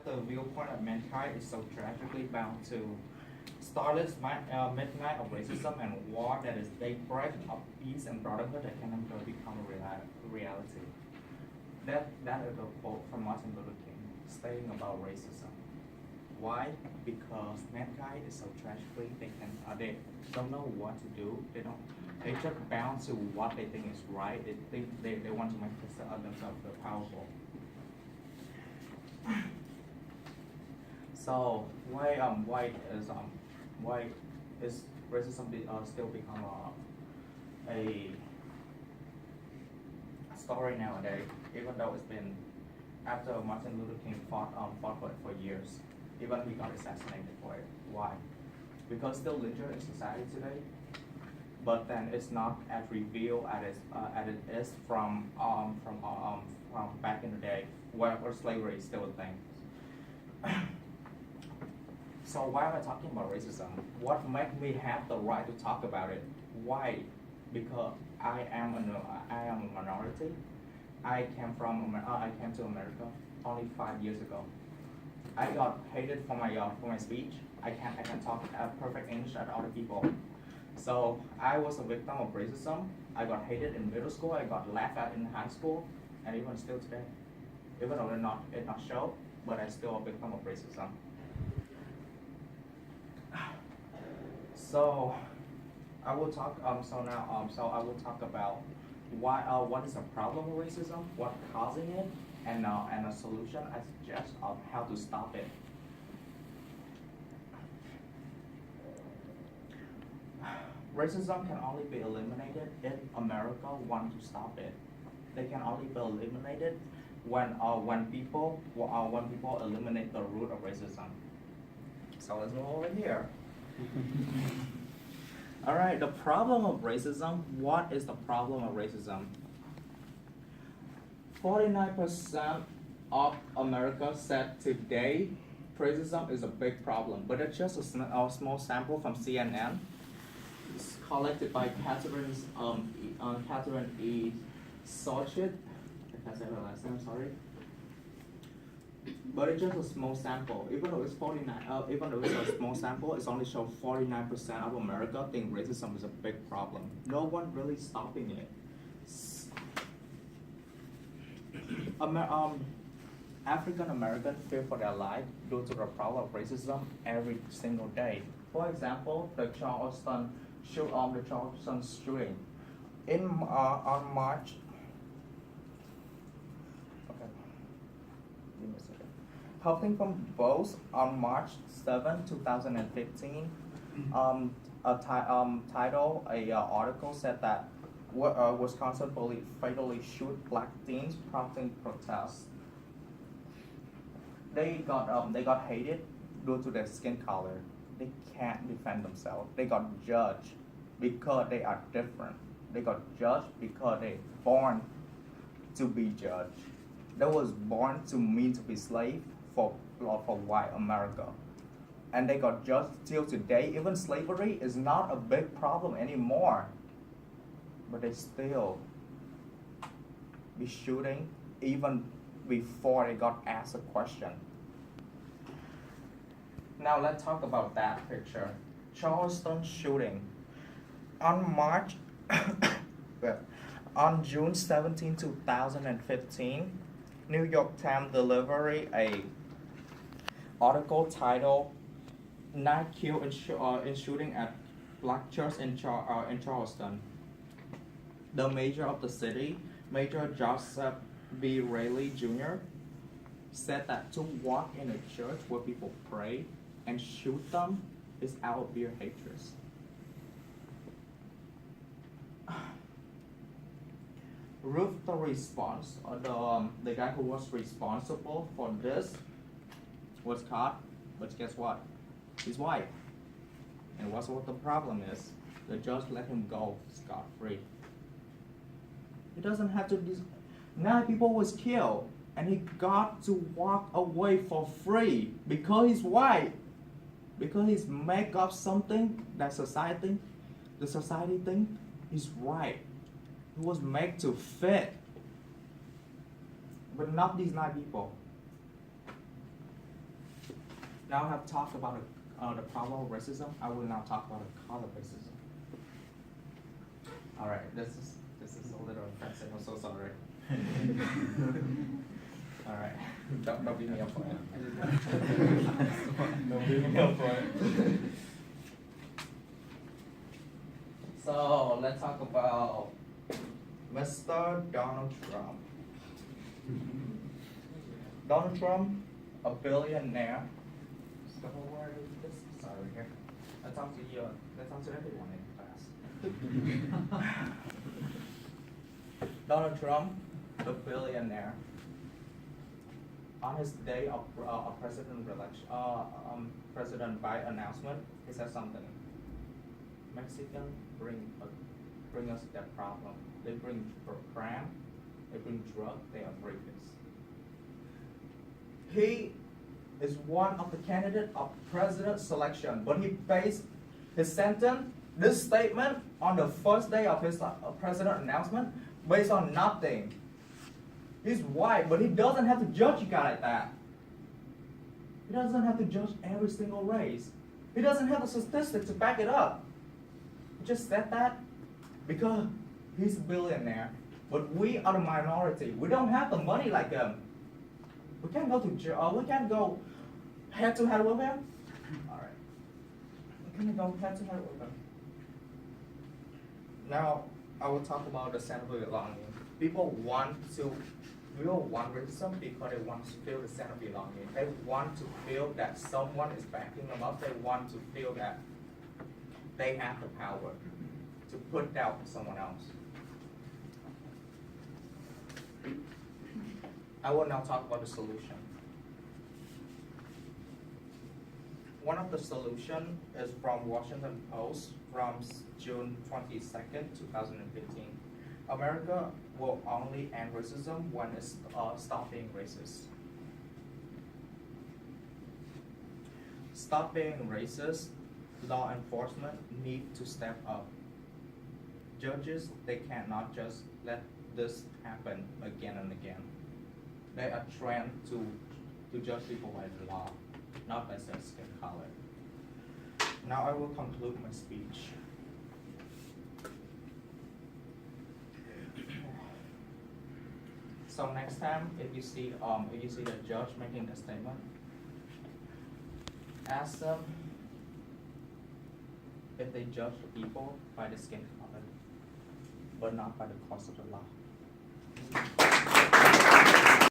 that the viewpoint of mankind is so tragically bound to midnight of racism and war that is daybreak of peace and brotherhood that can never become a reality. That is a quote from Martin Luther King stating about racism. Why? Because mankind is so tragically they don't know what to do. They just bound to what they think is right. They want to make themselves feel powerful. So why is racism still become a story nowadays, even though it's been after Martin Luther King fought for it for years, even he got assassinated for it. Why? Because still linger in society today, but then it's not as revealed as it is from back in the day where slavery is still a thing. So why am I talking about racism? What makes me have the right to talk about it? Why? Because I am a minority. I came to America only 5 years ago. I got hated for my speech. I can talk perfect English at other people. So I was a victim of racism. I got hated in middle school. I got laughed at in high school, and even still today. Even though it not show, but I'm still a victim of racism. So I will talk. So I will talk about what is the problem with racism, what causing it, and a solution I suggest of how to stop it. Racism can only be eliminated if America wants to stop it. They can only be eliminated when people eliminate the root of racism. So let's move over here. All right, the problem of racism. What is the problem of racism? 49% of America said today racism is a big problem, but it's just a small sample from CNN. It's collected by Catherine E. Sorchit. If I said her last name, sorry. But it's just a small sample. Even though it's a small sample, it's only shows 49% of America think racism is a big problem. No one really stopping it. African Americans fear for their life due to the problem of racism every single day. For example, the Charleston shooting. On March. Okay. Give me a second. Huffington Post on March 7, 2015, article said that Wisconsin police fatally shoot black teens, prompting protests. They got hated due to their skin color. They can't defend themselves. They got judged because they are different. They got judged because they born to be judged. They was born to mean to be slave for white America. And they got judged till today. Even slavery is not a big problem anymore. But they still be shooting even before they got asked a question. Now let's talk about that picture. Charleston shooting. On June 17, 2015, New York Times delivered a article titled "Nine Killed in Shooting at Black Church in Charleston." The mayor of the city, Major Joseph B. Riley Jr., said that to walk in a church where people pray and shoot them is out of pure hatred. Ruth, the response, the guy who was responsible for this was caught, but guess what? He's white. And what's what the problem is? The judge let him go scot-free. He doesn't have to. 9 people was killed, and he got to walk away for free because he's white. Because he's make up something that the society think is right. He was made to fit, but not these 9 people. Now I have talked about the problem of racism. I will now talk about the cause of racism. All right, this is a little offensive. I'm so sorry. All right, don't beat me up for it. Don't beat me up for it. So let's talk about Mr. Donald Trump. Donald Trump, a billionaire. So where is this? Sorry, here. Let's talk to you. Let's talk to everyone in class. Donald Trump, a billionaire. On his day of president election, President Biden announcement, he said something. Mexicans bring us that problem. They bring crime, they bring drug, they are rapists. He is one of the candidates of president selection, but he based his sentence, this statement, on the first day of his president announcement, based on nothing. He's white, but he doesn't have to judge a guy like that. He doesn't have to judge every single race. He doesn't have the statistics to back it up. He just said that because he's a billionaire, but we are the minority. We don't have the money like him. We can't go to jail. We can't go head to head with him. All right. We can't go head to head with him. Now I will talk about the sense of belonging. People want racism because they want to feel the sense of belonging. They want to feel that someone is backing them up. They want to feel that they have the power to put down someone else. I will now talk about the solution. One of the solutions is from Washington Post from June 22nd, 2015. America will only end racism when it stops being racist. Stop being racist, law enforcement need to step up. Judges, they cannot just let this happen again and again. They are trained to judge people by the law, not by their skin color. Now I will conclude my speech. So next time, if you see the judge making a statement, ask them if they judge the people by the skin color, but not by the cost of the law.